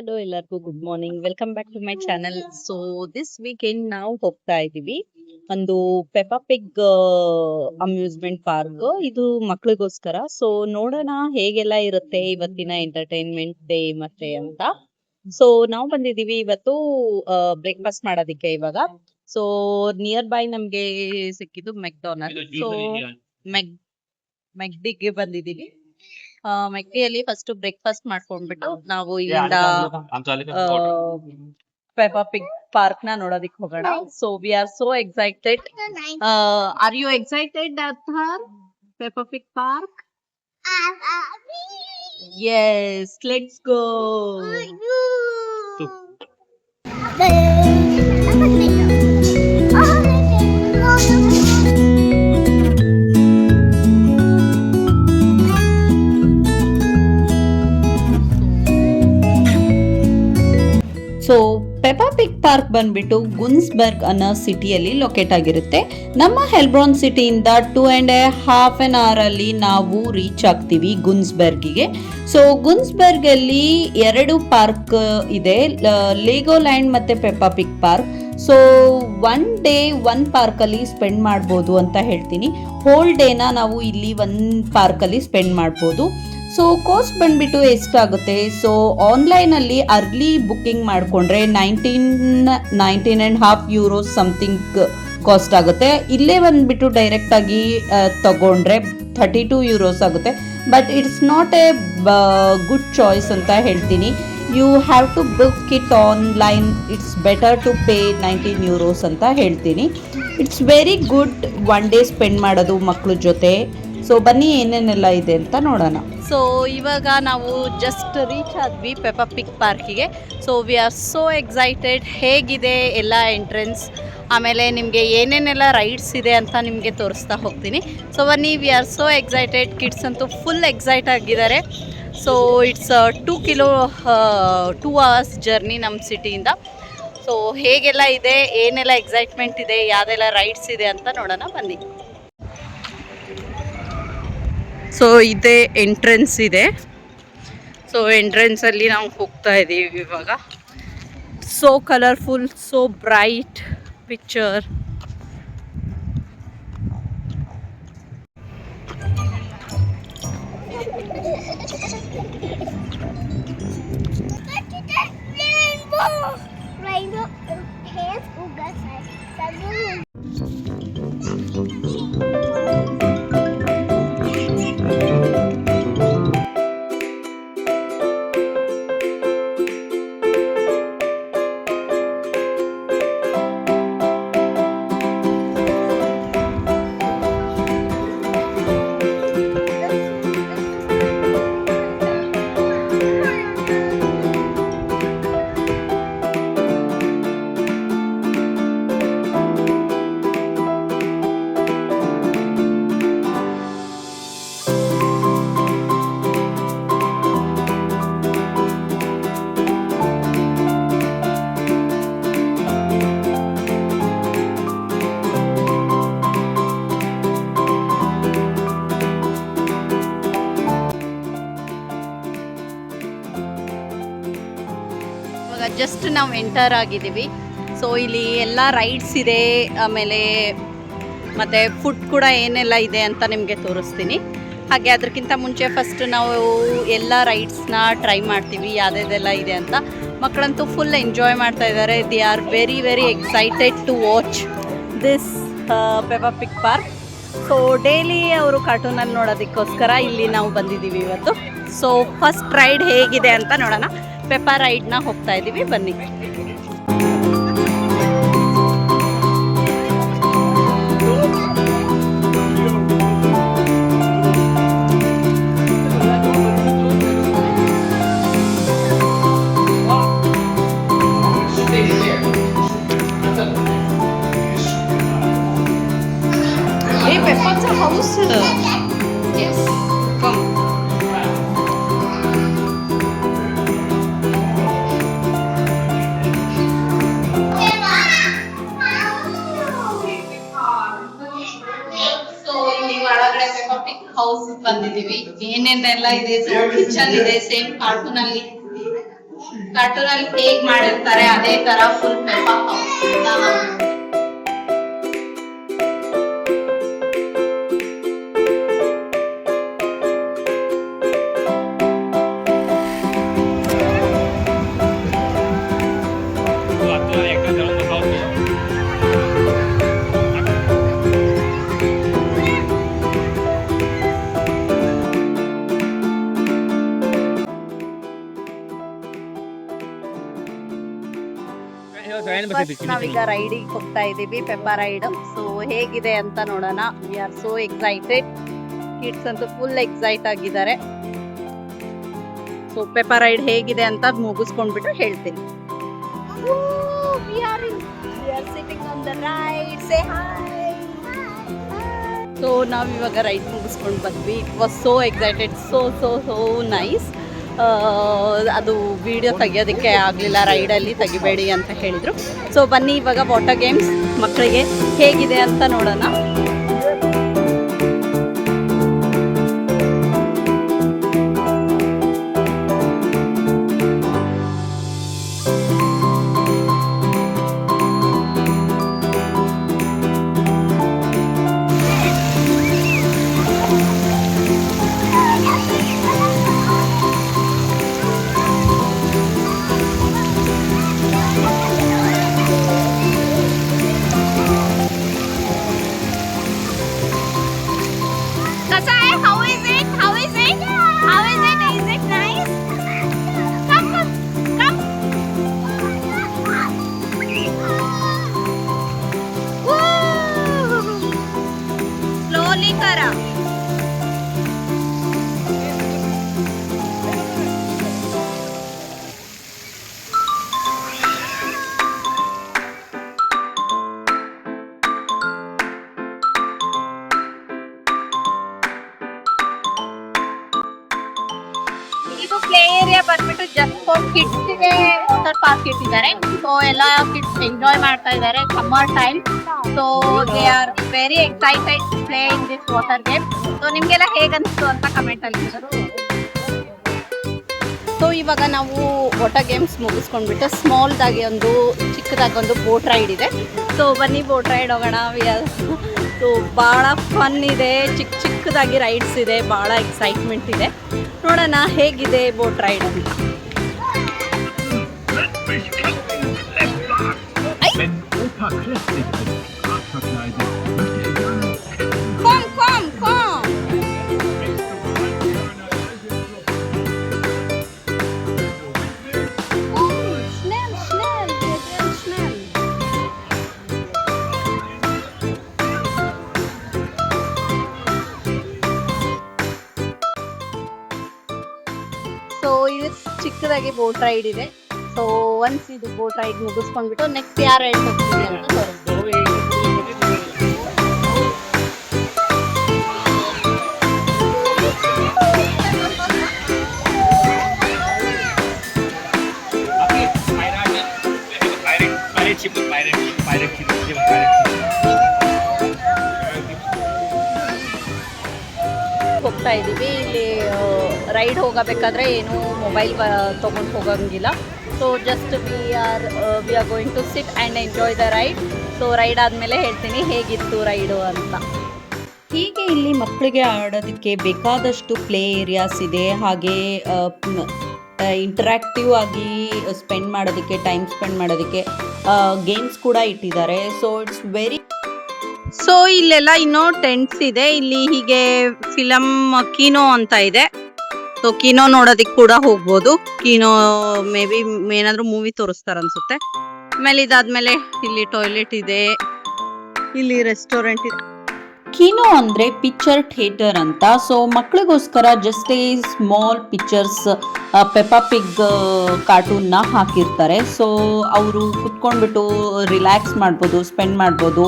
Hello ಎಲ್ಲರಿಗೂ good morning. Welcome back to my channel. So this weekend ನಾವು ಹೋಗ್ತಾ ಇದ್ದೀವಿ ಒಂದು ಪೆಪಾ ಪಿಗ್ ಅಮ್ಯೂಸ್ಮೆಂಟ್ ಪಾರ್ಕ್. ಇದು ಮಕ್ಳಿಗೋಸ್ಕರ. ಸೊ ನೋಡೋಣ ಹೇಗೆಲ್ಲ ಇರುತ್ತೆ ಇವತ್ತಿನ ಎಂಟರ್ಟೈನ್ಮೆಂಟ್ ಡೇ ಮತ್ತೆ ಅಂತ. ಸೊ ನಾವು ಬಂದಿದೀವಿ ಇವತ್ತು ಬ್ರೇಕ್ಫಾಸ್ಟ್ ಮಾಡೋದಿಕ್ಕೆ ಇವಾಗ. ಸೊ ನಿಯರ್ ಬೈ ನಮ್ಗೆ ಸಿಕ್ಕಿದ್ದು ಮೆಕ್ಡೊನಾಲ್ಡ್. ಸೊ ಮೆಕ್ಡಿಗೆ ಬಂದಿದೀವಿ. ಮೆಕ್ಡಿಯಲ್ಲಿ ಫಸ್ಟ್ ಬ್ರೇಕ್ಫಾಸ್ಟ್ ಮಾಡ್ಕೊಂಡ್ಬಿಟ್ಟು ನಾವು ಇಲ್ಲಿಂದ ಪೆಪಾ ಪಿಗ್ ಪಾರ್ಕ್ ನ ನೋಡೋದಿಕ್ ಹೋಗೋಣ. So we are so excited. Are you excited other Peppa Pig park? Yes, let's go. So Peppa Pig park ಬಂದ್ಬಿಟ್ಟು ಗುನ್ಸ್ಬರ್ಗ್ ಅನ್ನೋ ಸಿಟಿಯಲ್ಲಿ ಲೊಕೇಟ್ ಆಗಿರುತ್ತೆ. ನಮ್ಮ ಹೆಲ್ಬ್ರಾನ್ ಸಿಟಿಯಿಂದ 2.5 hours ಅಲ್ಲಿ ನಾವು ರೀಚ್ ಆಗ್ತೀವಿ ಗುನ್ಸ್ಬರ್ಗಿಗೆ. ಸೊ ಗುನ್ಸ್ಬರ್ಗ್ ಅಲ್ಲಿ 2 ಪಾರ್ಕ್ ಇದೆ, ಲೆಗೋಲ್ಯಾಂಡ್ ಮತ್ತೆ Peppa Pig park. So one day one park ಅಲ್ಲಿ ಸ್ಪೆಂಡ್ ಮಾಡ್ಬೋದು ಅಂತ ಹೇಳ್ತೀನಿ. ಹೋಲ್ ಡೇನ ನಾವು ಇಲ್ಲಿ ಒಂದು ಪಾರ್ಕ್ ಅಲ್ಲಿ ಸ್ಪೆಂಡ್ ಮಾಡ್ಬೋದು. ಸೊ ಕಾಸ್ಟ್ ಬಂದ್ಬಿಟ್ಟು ಎಷ್ಟಾಗುತ್ತೆ? ಸೊ ಆನ್ಲೈನಲ್ಲಿ ಅರ್ಲಿ ಬುಕ್ಕಿಂಗ್ ಮಾಡಿಕೊಂಡ್ರೆ 19.5 euros ಸಮಥಿಂಗ್ ಕಾಸ್ಟ್ ಆಗುತ್ತೆ. ಇಲ್ಲೇ ಬಂದ್ಬಿಟ್ಟು ಡೈರೆಕ್ಟ್ ಆಗಿ ತಗೊಂಡ್ರೆ 32 euros ಆಗುತ್ತೆ. But it's not a good choice ಅಂತ ಹೇಳ್ತೀನಿ. You have to book it online. It's better to pay 19 euros ಅಂತ ಹೇಳ್ತೀನಿ. It's very good one day spend ಮಾಡೋದು ಮಕ್ಕಳ ಜೊತೆ. ಸೊ ಬನ್ನಿ ಏನೇನೆಲ್ಲ ಇದೆ ಅಂತ ನೋಡೋಣ. ಸೊ ಇವಾಗ ನಾವು ಜಸ್ಟ್ ರೀಚ್ ಆದ್ವಿ ಪೆಪಾ ಪಿಗ್ ಪಾರ್ಕಿಗೆ. So we are so excited. ಹೇಗಿದೆ ಎಲ್ಲ ಎಂಟ್ರೆನ್ಸ್, ಆಮೇಲೆ ನಿಮಗೆ ಏನೇನೆಲ್ಲ ರೈಡ್ಸ್ ಇದೆ ಅಂತ ನಿಮಗೆ ತೋರಿಸ್ತಾ ಹೋಗ್ತೀನಿ. ಸೊ ಬನ್ನಿ, V are so excited. Kids ಅಂತೂ ಫುಲ್ ಎಕ್ಸೈಟ್ ಆಗಿದ್ದಾರೆ. ಸೊ ಇಟ್ಸ್ 2 hours ಜರ್ನಿ ನಮ್ಮ ಸಿಟಿಯಿಂದ. ಸೊ ಹೇಗೆಲ್ಲ ಇದೆ, ಏನೆಲ್ಲ ಎಕ್ಸೈಟ್ಮೆಂಟ್ ಇದೆ, ಯಾವುದೆಲ್ಲ ರೈಡ್ಸ್ ಇದೆ ಅಂತ ನೋಡೋಣ ಬನ್ನಿ. ಸೊ ಇದೇ ಎಂಟ್ರೆನ್ಸ್ ಇದೆ. ಸೊ ಎಂಟ್ರೆನ್ಸಲ್ಲಿ ನಾವು ಹೋಗ್ತಾ ಇದ್ದೀವಿ ಇವಾಗ. So colourful, so bright picture. Just ನಾವು ಎಂಟರ್ ಆಗಿದ್ದೀವಿ. ಸೊ ಇಲ್ಲಿ ಎಲ್ಲ ರೈಡ್ಸ್ ಇದೆ, ಆಮೇಲೆ ಮತ್ತು ಫುಡ್ ಕೂಡ ಏನೆಲ್ಲ ಇದೆ ಅಂತ ನಿಮಗೆ ತೋರಿಸ್ತೀನಿ. ಹಾಗೆ ಅದಕ್ಕಿಂತ ಮುಂಚೆ ಫಸ್ಟ್ ನಾವು ಎಲ್ಲ ರೈಡ್ಸ್ನ ಟ್ರೈ ಮಾಡ್ತೀವಿ, ಯಾವುದೆಲ್ಲ ಇದೆ ಅಂತ. ಮಕ್ಕಳಂತೂ ಫುಲ್ ಎಂಜಾಯ್ ಮಾಡ್ತಾ ಇದ್ದಾರೆ. They are very very excited to watch this Peppa Pig park. So daily ಅವರು ಕಾರ್ಟೂನಲ್ಲಿ ನೋಡೋದಕ್ಕೋಸ್ಕರ ಇಲ್ಲಿ ನಾವು ಬಂದಿದ್ದೀವಿ ಇವತ್ತು. ಸೊ ಫಸ್ಟ್ ರೈಡ್ ಹೇಗಿದೆ ಅಂತ ನೋಡೋಣ. ಪೆಪಾ ರೈಡ್ನ ಹೋಗ್ತಾ ಇದ್ದೀವಿ, ಬನ್ನಿ. Hey, Peppa's a house. Yes, come. House ಬಂದಿದೀವಿ. ಏನೇನೆಲ್ಲ ಇದೆ, ಕಿಚನ್ ಇದೆ, ಸೇಮ್ ಕಾರ್ಟೂನ್ ಅಲ್ಲಿ ಕಾರ್ಟೂನ್ ಅಲ್ಲಿ ಹೇಗ್ ಮಾಡಿರ್ತಾರೆ ಅದೇ ತರ ಫುಲ್ ಪೆಪ್ಪಾ ನಾವೀಗ ರೈಡಿಗೆ ಹೋಗ್ತಾ ಇದೀವಿ, ಪೆಪ್ಪಾ ರೈಡ್. ಸೊ ಹೇಗಿದೆ ಅಂತ ನೋಡೋಣ. V are so excited. Kids ಅಂತೂ ಫುಲ್ ಎಕ್ಸೈಟ್ ಆಗಿದ್ದಾರೆ. ಸೊ ಪೆಪ್ಪಾ ರೈಡ್ ಹೇಗಿದೆ ಅಂತ ಮುಗಿಸ್ಕೊಂಡ್ಬಿಟ್ಟು ಹೇಳ್ತೀನಿ. ಸೊ ನಾವು ಇವಾಗ ರೈಡ್ ಮುಗಿಸ್ಕೊಂಡು ಬಂದ್ವಿ. It was so excited, so nice. ಅದು ವಿಡಿಯೋ ತೆಗಿಯೋದಕ್ಕೆ ಆಗಲಿಲ್ಲ, ರೈಡಲ್ಲಿ ತೆಗಿಬೇಡಿ ಅಂತ ಹೇಳಿದರು. ಸೊ ಬನ್ನಿ ಇವಾಗ ವಾಟರ್ ಗೇಮ್ಸ್ ಮಕ್ಕಳಿಗೆ ಹೇಗಿದೆ ಅಂತ ನೋಡೋಣ. ಪ್ಲೇ ಏರಿಯಾ ಬಂದ್ಬಿಟ್ಟು ಜಸ್ಟ್ ಫಾರ್ ಕಿಡ್ಸ್ ಗೆ ಪಾರ್ಕ್ ಇಟ್ಟಿದ್ದಾರೆ. ಸೊ ಎಲ್ಲ ಕಿಡ್ಸ್ ಎಂಜಾಯ್ ಮಾಡ್ತಾ ಇದ್ದಾರೆ summer time. So they are very excited play in this water game. So ನಿಮ್ಗೆಲ್ಲ ಹೇಗನ್ನಿಸ್ತು ಅಂತ ಕಮೆಂಟ್ ಅಲ್ಲಿ. ಸೊ ಇವಾಗ ನಾವು ವಾಟರ್ ಗೇಮ್ಸ್ ಮುಗಿಸ್ಕೊಂಡ್ಬಿಟ್ಟು ಸ್ಮಾಲ್ದಾಗಿ ಚಿಕ್ಕದಾಗಿ ಒಂದು ಬೋಟ್ ರೈಡ್ ಇದೆ. ಸೊ ಬನ್ನಿ ಬೋಟ್ ರೈಡ್ ಹೋಗೋಣ. ಸೊ ಭಾಳ ಫನ್ ಇದೆ, ಚಿಕ್ಕದಾಗಿ ರೈಡ್ಸ್ ಇದೆ, ಭಾಳ ಎಕ್ಸೈಟ್ಮೆಂಟ್ ಇದೆ. ನೋಡೋಣ ಹೇಗಿದೆ ಬೋಟ್ ರೈಡ್ ಅಂತ. ಸೊ ಇದು ಚಿಕ್ಕದಾಗಿ ಬೋಟ್ ರೈಡ್ ಇದೆ. ಸೊ ಒನ್ಸ್ ಇದು ಬೋಟ್ ರೈಡ್ ಮುಗಿಸ್ಕೊಂಡ್ಬಿಟ್ಟು ನೆಕ್ಸ್ಟ್ ಯಾರು ರೈಡ್ ಹೋಗ್ತೀವಿ ಅಂತ ತೋರಿಸ್ತೀವಿ. ಹೋಗ್ತಾ ಇದ್ದೀವಿ. ಇಲ್ಲಿ ರೈಡ್ ಹೋಗಬೇಕಾದ್ರೆ ಏನು ಮೊಬೈಲ್ ತೊಗೊಂಡು ಹೋಗಂಗಿಲ್ಲ. So just we are going to sit and enjoy the ride. So ride ಆದಮೇಲೆ ಹೇಳ್ತೀನಿ ಹೇಗಿತ್ತು ರೈಡು ಅಂತ. ಹೀಗೆ ಇಲ್ಲಿ ಮಕ್ಕಳಿಗೆ ಆಡೋದಕ್ಕೆ ಬೇಕಾದಷ್ಟು ಪ್ಲೇ ಏರಿಯಾಸ್ ಇದೆ. ಹಾಗೆ ಇಂಟ್ರ್ಯಾಕ್ಟಿವ್ ಆಗಿ ಸ್ಪೆಂಡ್ ಮಾಡೋದಕ್ಕೆ, ಟೈಮ್ ಸ್ಪೆಂಡ್ ಮಾಡೋದಕ್ಕೆ ಗೇಮ್ಸ್ ಕೂಡ ಇಟ್ಟಿದ್ದಾರೆ. So it's very. ಸೊ ಇಲ್ಲೆಲ್ಲ ಇನ್ನೂ ಟೆಂಟ್ಸ್ ಇದೆ. ಇಲ್ಲಿ ಹೀಗೆ ಫಿಲಮ್ ಕಿನೋ ಅಂತ ಇದೆ. ಸೊ ಕಿನೋ ನೋಡೋದಕ್ಕೆ ಕೂಡ ಹೋಗ್ಬೋದು. ಕಿನೋ ಮೇ ಬಿ ಏನಾದರೂ ಮೂವಿ ತೋರಿಸ್ತಾರೆ ಅನ್ಸುತ್ತೆ. ಆಮೇಲೆ ಇದಾದ್ಮೇಲೆ ಇಲ್ಲಿ ಟಾಯ್ಲೆಟ್ ಇದೆ, ಇಲ್ಲಿ ರೆಸ್ಟೋರೆಂಟ್ ಇದೆ. ಕಿನೋ ಅಂದರೆ ಪಿಕ್ಚರ್ ಥಿಯೇಟರ್ ಅಂತ. ಸೊ ಮಕ್ಕಳಿಗೋಸ್ಕರ just a small pictures Peppa Pig ಕಾರ್ಟೂನ್ನ ಹಾಕಿರ್ತಾರೆ. ಸೊ ಅವರು ಕುತ್ಕೊಂಡ್ಬಿಟ್ಟು ರಿಲ್ಯಾಕ್ಸ್ ಮಾಡ್ಬೋದು, ಸ್ಪೆಂಡ್ ಮಾಡ್ಬೋದು.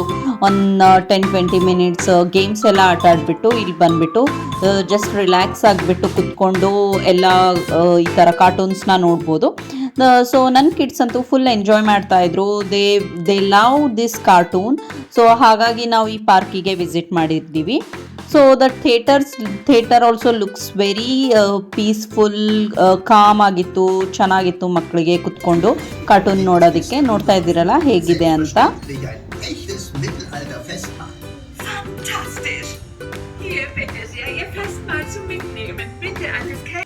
ಒಂದು 10-20 ಮಿನಿಟ್ಸ್ ಗೇಮ್ಸ್ ಎಲ್ಲ ಆಟ ಆಡ್ಬಿಟ್ಟು ಇಲ್ಲಿ ಬಂದುಬಿಟ್ಟು ಜಸ್ಟ್ ರಿಲ್ಯಾಕ್ಸ್ ಆಗಿಬಿಟ್ಟು ಕುತ್ಕೊಂಡು ಎಲ್ಲ ಈ ಥರ ಕಾರ್ಟೂನ್ಸ್ನ ನೋಡ್ಬೋದು. ಸೊ ನನ್ನ ಕಿಡ್ಸ್ ಅಂತೂ ಫುಲ್ ಎಂಜಾಯ್ ಮಾಡ್ತಾಯಿದ್ರು. They love this cartoon. So ಹಾಗಾಗಿ ನಾವು ಈ ಪಾರ್ಕಿಗೆ ವಿಸಿಟ್ ಮಾಡಿದ್ದೀವಿ. So the theatre also looks very peaceful, com ಆಗಿತ್ತು, ಚೆನ್ನಾಗಿತ್ತು ಮಕ್ಕಳಿಗೆ ಕುತ್ಕೊಂಡು ಕಾರ್ಟೂನ್ ನೋಡೋದಕ್ಕೆ. ನೋಡ್ತಾ ಇದ್ದೀರಲ್ಲ ಹೇಗಿದೆ ಅಂತ. Fantastisch! Hier bitte sehr Ihr Festmahl zum Mitnehmen. Bitte alles kein...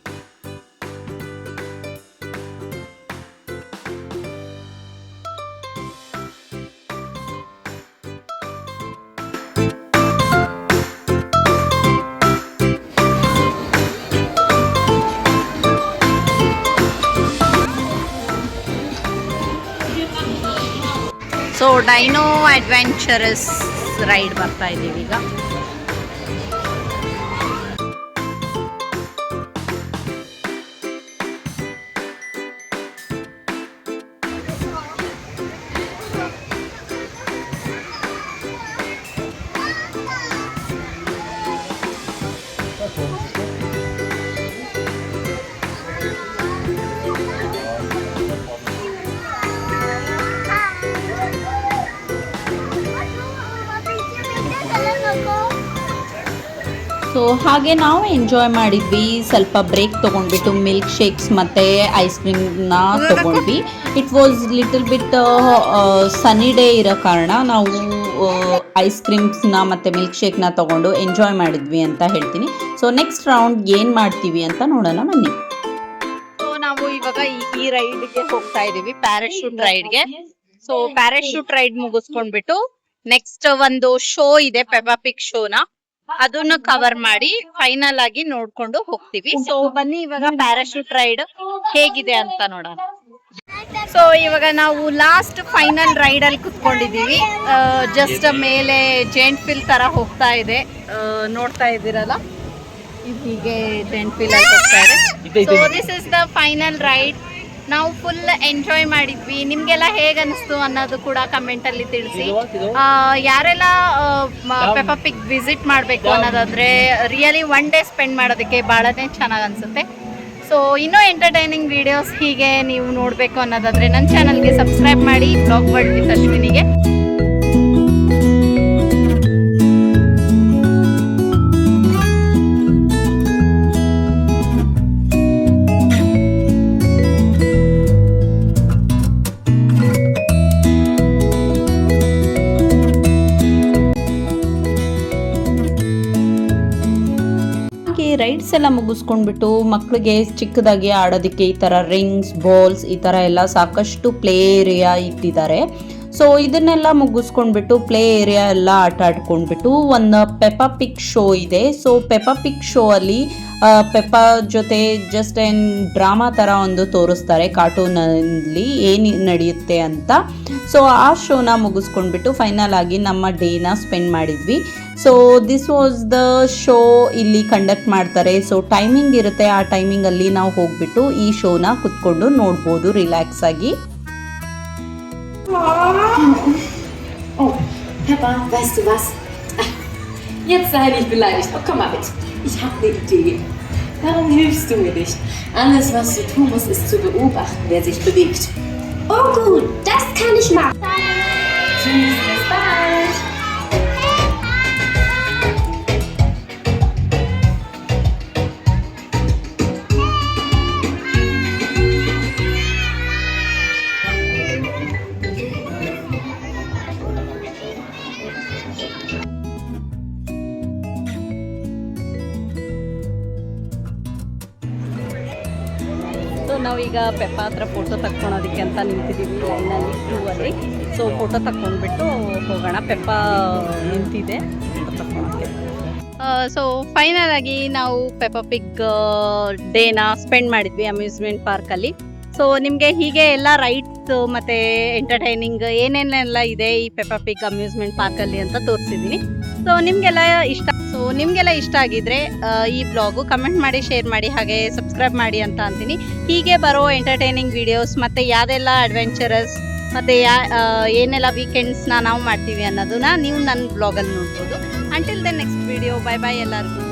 so dino adventurous ride ಬರ್ತಾ ಇದ್ದೀವಿ ಈಗ. ಸೊ ಹಾಗೆ ನಾವು ಎಂಜಾಯ್ ಮಾಡಿದ್ವಿ. ಸ್ವಲ್ಪ ಬ್ರೇಕ್ ತೊಗೊಂಡ್ಬಿಟ್ಟು ಮಿಲ್ಕ್ ಶೇಕ್ಸ್ ಮತ್ತು ಐಸ್ ಕ್ರೀಮ್ನ ತೊಗೊಂಡ್ವಿ. It was little bit sunny day ಇರೋ ಕಾರಣ ನಾವು ಐಸ್ ಕ್ರೀಮ್ಸ್ನ ಮತ್ತು ಮಿಲ್ಕ್ ಶೇಕ್ನ ತೊಗೊಂಡು ಎಂಜಾಯ್ ಮಾಡಿದ್ವಿ ಅಂತ ಹೇಳ್ತೀನಿ. ಸೊ ನೆಕ್ಸ್ಟ್ ರೌಂಡ್ ಏನು ಮಾಡ್ತೀವಿ ಅಂತ ನೋಡೋಣ ಬನ್ನಿ. ಸೊ ನಾವು ಇವಾಗ ಈ ರೈಡ್ಗೆ ಹೋಗ್ತಾ ಇದೀವಿ, ಪ್ಯಾರಾಶೂಟ್ ರೈಡ್ಗೆ. ಸೊ ಪ್ಯಾರಾಶೂಟ್ ರೈಡ್ ಮುಗಿಸ್ಕೊಂಡ್ಬಿಟ್ಟು ನೆಕ್ಸ್ಟ್ ಒಂದು ಶೋ ಇದೆ, ಪೆಪ್ಪಾ ಪಿಗ್ ಶೋನ, ಅದನ್ನ ಕವರ್ ಮಾಡಿ ಫೈನಲ್ ಆಗಿ ನೋಡ್ಕೊಂಡು ಹೋಗ್ತೀವಿ. ಸೊ ಬನ್ನಿ ಇವಾಗ ಪ್ಯಾರಾಶೂಟ್ ರೈಡ್ ಹೇಗಿದೆ ಅಂತ ನೋಡೋಣ. ಸೊ ಇವಾಗ ನಾವು ಲಾಸ್ಟ್ ಫೈನಲ್ ರೈಡ್ ಅಲ್ಲಿ ಕುತ್ಕೊಂಡಿದೀವಿ. ಜಸ್ಟ್ ಮೇಲೆ ಜೇಂಟ್ ಫಿಲ್ ತರ ಹೋಗ್ತಾ ಇದೆ, ನೋಡ್ತಾ ಇದ್ದೀರಲ್ಲ, ಇದು ಹೀಗೆ ಜೇಂಟ್ ಫಿಲ್ ಅಲ್ಲಿ ಹೋಗ್ತಾ ಇದೆ. So this is the final ride. ನಾವು ಫುಲ್ ಎಂಜಾಯ್ ಮಾಡಿದ್ವಿ. ನಿಮ್ಗೆಲ್ಲ ಹೇಗೆ ಅನಿಸ್ತು ಅನ್ನೋದು ಕೂಡ ಕಮೆಂಟ್ ಅಲ್ಲಿ ತಿಳಿಸಿ. ಯಾರೆಲ್ಲ ಪೆಪ್ಪಾ ಪಿಗ್ ವಿಸಿಟ್ ಮಾಡಬೇಕು ಅನ್ನೋದಾದ್ರೆ ರಿಯಲಿ ಒನ್ ಡೇ ಸ್ಪೆಂಡ್ ಮಾಡೋದಕ್ಕೆ ಬಹಳನೇ ಚೆನ್ನಾಗಿ ಅನ್ಸುತ್ತೆ. ಸೊ ಇನ್ನೂ ಎಂಟರ್ಟೈನಿಂಗ್ ವಿಡಿಯೋಸ್ ಹೀಗೆ ನೀವು ನೋಡಬೇಕು ಅನ್ನೋದಾದ್ರೆ ನನ್ನ ಚಾನಲ್ಗೆ ಸಬ್ಸ್ಕ್ರೈಬ್ ಮಾಡಿ, ಬ್ಲಾಗ್ ವರ್ಲ್ಡ್ ವಿತ್ ಅಶ್ವಿನಿಗೆ. ರೈಡ್ಸ್ ಎಲ್ಲ ಮುಗಿಸ್ಕೊಂಡ್ಬಿಟ್ಟು ಮಕ್ಕಳಿಗೆ ಚಿಕ್ಕದಾಗಿ ಆಡೋದಕ್ಕೆ ಈ ಥರ ರಿಂಗ್ಸ್, ಬಾಲ್ಸ್ ಈ ಥರ ಎಲ್ಲ ಸಾಕಷ್ಟು ಪ್ಲೇ ಏರಿಯಾ ಇಟ್ಟಿದ್ದಾರೆ. ಸೊ ಇದನ್ನೆಲ್ಲ ಮುಗಿಸ್ಕೊಂಡ್ಬಿಟ್ಟು ಪ್ಲೇ ಏರಿಯಾ ಎಲ್ಲ ಆಟ ಆಡ್ಕೊಂಡ್ಬಿಟ್ಟು ಒಂದು ಪೆಪ್ಪಾ ಪಿಗ್ ಶೋ ಇದೆ. ಸೊ ಪೆಪ್ಪಾ ಪಿಗ್ ಶೋ ಅಲ್ಲಿ ಪೆಪ್ಪಾ ಜೊತೆ ಜಸ್ಟ್ ಏನ್ ಡ್ರಾಮಾ ಥರ ಒಂದು ತೋರಿಸ್ತಾರೆ ಕಾರ್ಟೂನಲ್ಲಿ ಏನು ನಡೆಯುತ್ತೆ ಅಂತ. ಸೊ ಆ ಶೋನ ಮುಗಿಸ್ಕೊಂಡ್ಬಿಟ್ಟು ಫೈನಲ್ ಆಗಿ ನಮ್ಮ ಡೇನ ಸ್ಪೆಂಡ್ ಮಾಡಿದ್ವಿ. So this was the show ಇಲ್ಲಿ ಕಂಡಕ್ಟ್ ಮಾಡ್ತಾರೆ. ಸೊ ಟೈಮಿಂಗ್ ಇರುತ್ತೆ, ಆ ಟೈಮಿಂಗಲ್ಲಿ ನಾವು ಹೋಗ್ಬಿಟ್ಟು ಈ ಶೋನ ಕುತ್ಕೊಂಡು ನೋಡ್ಬೋದು ರಿಲ್ಯಾಕ್ಸ್ ಆಗಿ. Oh, Peppa, weißt du was? Jetzt sei nicht beleidigt. Oh, komm mal mit. Ich habe eine Idee. Warum hilfst du mir nicht? Alles, was du tun musst, ist zu beobachten, wer sich bewegt. Oh gut, das kann ich machen. Tschüss, bis bald. So ನಾವೀಗ ಪೆಪ್ಪಾ ಹತ್ರ photo ತಕ್ಕೊಳೋದಕ್ಕೆ ಅಂತ ನಿಂತಿದ್ದೀವಿ ಲೈನಲ್ಲಿ, Q ಅಲ್ಲಿ. So photo ತಕ್ಕೊಂಡ್ಬಿಟ್ಟು ಹೋಗೋಣ. ಪೆಪ್ಪಾ ನಿಂತಿದೆ photo ತಕ್ಕೊಳೋಕ್ಕೆ. So final ಆಗಿ ನಾವು ಪೆಪ್ಪಾ pig ಡೇನ spend ಮಾಡಿದ್ವಿ ಅಮ್ಯೂಸ್ಮೆಂಟ್ ಪಾರ್ಕಲ್ಲಿ. ಸೊ ನಿಮಗೆ ಹೀಗೆ ಎಲ್ಲ ರೈಡ್ಸ್ ಮತ್ತು ಎಂಟರ್ಟೈನಿಂಗ್ ಏನೇನೆಲ್ಲ ಇದೆ ಈ ಪೆಪ್ಪಾ ಪಿಗ್ ಅಮ್ಯೂಸ್ಮೆಂಟ್ ಪಾರ್ಕಲ್ಲಿ ಅಂತ ತೋರಿಸಿದ್ದೀನಿ. ಸೊ ನಿಮಗೆಲ್ಲ ಇಷ್ಟ ಆಗಿದ್ರೆ ಈ ಬ್ಲಾಗು ಕಮೆಂಟ್ ಮಾಡಿ, ಶೇರ್ ಮಾಡಿ, ಹಾಗೆ ಸಬ್ಸ್ಕ್ರೈಬ್ ಮಾಡಿ ಅಂತ ಅಂತೀನಿ. ಹೀಗೆ ಬರೋ ಎಂಟರ್ಟೈನಿಂಗ್ ವಿಡಿಯೋಸ್ ಮತ್ತು ಯಾವುದೆಲ್ಲ ಅಡ್ವೆಂಚರಸ್ ಮತ್ತು ಏನೆಲ್ಲ ವೀಕೆಂಡ್ಸ್ನ ನಾವು ಮಾಡ್ತೀವಿ ಅನ್ನೋದನ್ನ ನೀವು ನನ್ನ ಬ್ಲಾಗಲ್ಲಿ ನೋಡ್ಬೋದು. Until then next video. Bye bye ಎಲ್ಲರಿಗೂ.